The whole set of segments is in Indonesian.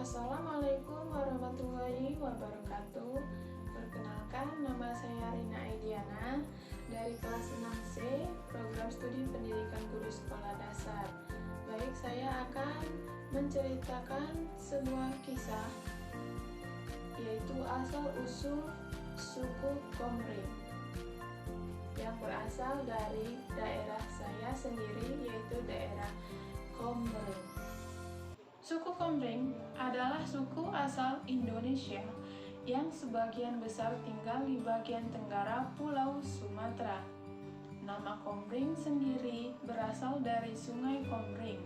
Assalamualaikum warahmatullahi wabarakatuh. Perkenalkan, nama saya Rina Aidiana dari kelas 6C, program studi pendidikan guru sekolah dasar. Baik, saya akan menceritakan sebuah kisah, yaitu asal-usul suku Komring yang berasal dari daerah saya sendiri, yaitu daerah Komring. Suku Komring adalah suku asal Indonesia yang sebagian besar tinggal di bagian tenggara Pulau Sumatera. Nama Komring sendiri berasal dari Sungai Komring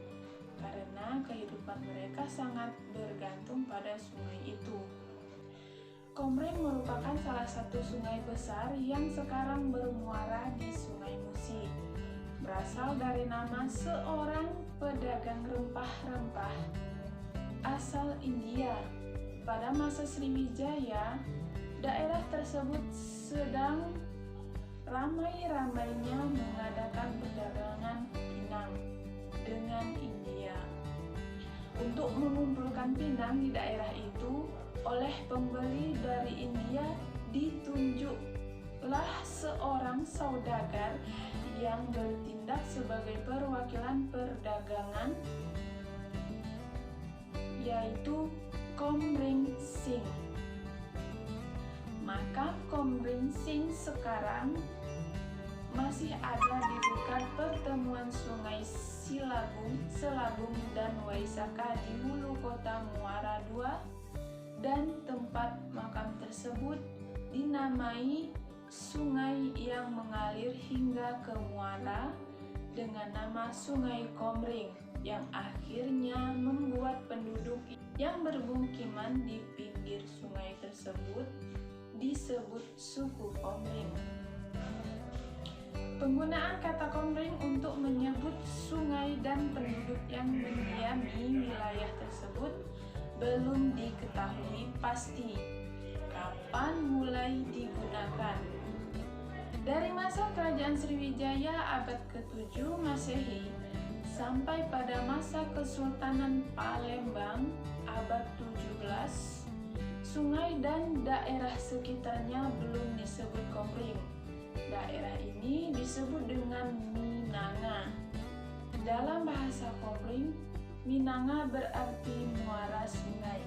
karena kehidupan mereka sangat bergantung pada sungai itu. Komring merupakan salah satu sungai besar yang sekarang bermuara di Sungai Musi. Berasal dari nama seorang pedagang rempah-rempah asal India. Pada masa Sriwijaya, daerah tersebut sedang ramai-ramainya mengadakan perdagangan pinang dengan India. Untuk mengumpulkan pinang di daerah itu, oleh pembeli dari India ditunjuklah seorang saudagar yang bertindak sebagai perwakilan perdagangan, yaitu Komring Singh. Maka Komring Singh sekarang masih ada di dekat pertemuan sungai Selabung dan Waisaka di hulu kota Muara II, dan tempat makam tersebut dinamai sungai yang mengalir hingga ke Muara dengan nama Sungai Komring, yang akhirnya membuat penduduk yang bermukiman di pinggir sungai tersebut disebut suku Komring. Penggunaan kata Komring untuk menyebut sungai dan penduduk yang mendiami wilayah tersebut belum diketahui pasti kapan mulai digunakan. Dari masa kerajaan Sriwijaya abad ke-7 Masehi sampai pada masa Kesultanan Palembang abad 17, sungai dan daerah sekitarnya belum disebut Komring. Daerah ini disebut dengan Minanga. Dalam bahasa Komring, Minanga berarti muara sungai.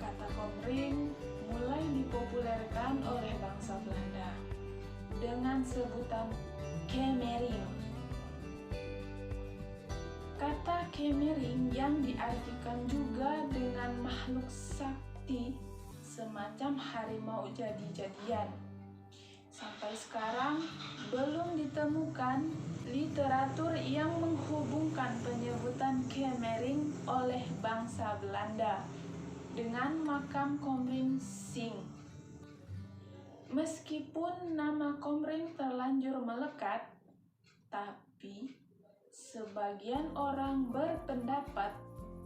Kata Komring mulai dipopulerkan oleh bangsa Belanda dengan sebutan Kemering. Kata Kemering yang diartikan juga dengan makhluk sakti semacam harimau jadi-jadian. Sampai sekarang belum ditemukan literatur yang menghubungkan penyebutan Kemering oleh bangsa Belanda dengan makam Komring Singh. Meskipun nama Komring terlanjur melekat, tapi sebagian orang berpendapat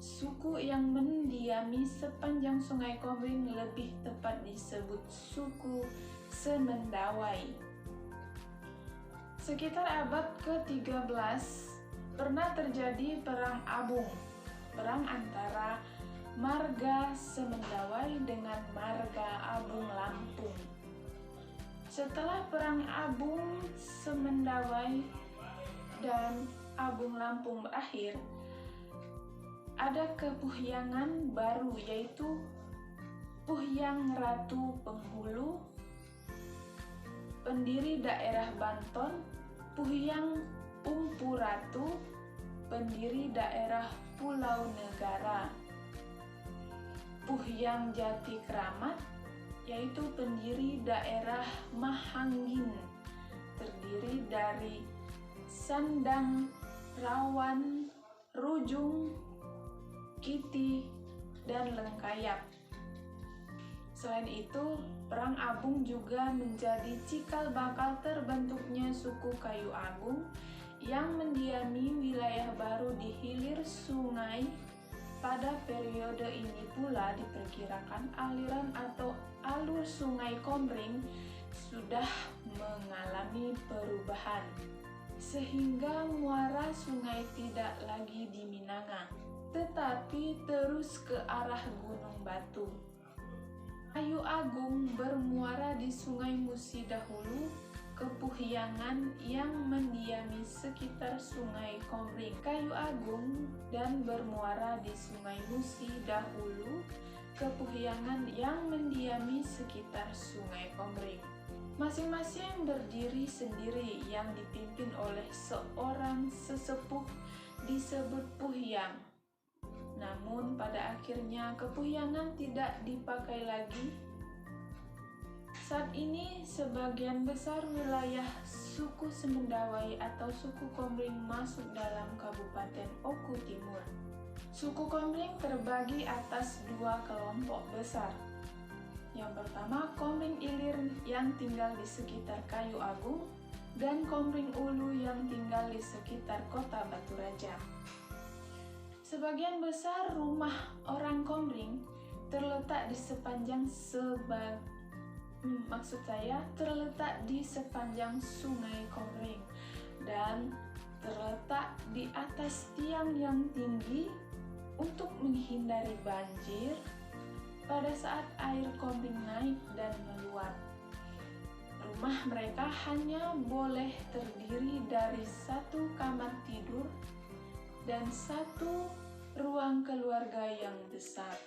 suku yang mendiami sepanjang sungai Komring lebih tepat disebut suku Semendawai. Sekitar abad ke-13 pernah terjadi Perang Abung, perang antara marga Semendawai dengan marga Abung Lampung. Setelah Perang Abung Semendawai dan Abung Lampung berakhir, ada kepuhyangan baru, yaitu Puhyang Ratu Penghulu, pendiri daerah Banton, Puhyang Umpu Ratu, pendiri daerah Pulau Negara, Puhyang Jati Kramat, yaitu pendiri daerah Mahanggin, terdiri dari Sandang, Rawan, Rujung, Kiti, dan Lengkayap. Selain itu, Perang Abung juga menjadi cikal bakal terbentuknya suku Kayu Agung yang mendiami wilayah baru di hilir sungai. Pada periode ini pula diperkirakan aliran atau alur sungai Komring sudah mengalami perubahan, sehingga muara sungai tidak lagi di Minanga, tetapi terus ke arah Gunung Batu. Kayu Agung bermuara di Sungai Musi dahulu, Kepuyangan yang mendiami sekitar Sungai Komering. Kayu Agung dan bermuara di Sungai Musi dahulu, Kepuyanggan yang mendiami sekitar Sungai Komering. Masing-masing berdiri sendiri yang dipimpin oleh seorang sesepuh disebut Puhyang. Namun pada akhirnya Kepuyanggan tidak dipakai lagi. Saat ini sebagian besar wilayah suku Semendawai atau suku Komering masuk dalam Kabupaten Oku Timur. Suku Komering terbagi atas dua kelompok besar. Yang pertama, Komering Ilir yang tinggal di sekitar Kayu Agung dan Komering Ulu yang tinggal di sekitar kota Batu Raja. Sebagian besar rumah orang Komering terletak di sepanjang terletak di sepanjang Sungai Komering dan terletak di atas tiang yang tinggi untuk menghindari banjir pada saat air Komering naik dan meluap. Rumah mereka hanya boleh terdiri dari satu kamar tidur dan satu ruang keluarga yang besar.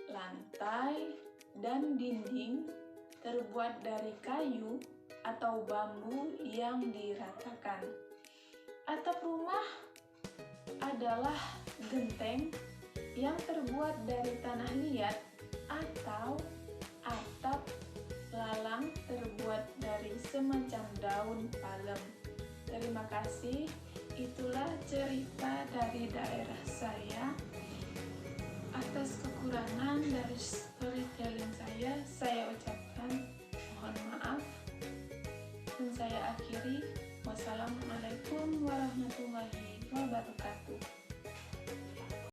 Lantai dan dinding terbuat dari kayu atau bambu yang diratakan. Atap rumah adalah genteng yang terbuat dari tanah liat atau atap lalang terbuat dari semacam daun palem. Terima kasih, itulah cerita dari daerah saya. Atas kekurangan dari storytelling saya ucapkan mohon maaf dan saya akhiri. Wassalamualaikum warahmatullahi wabarakatuh.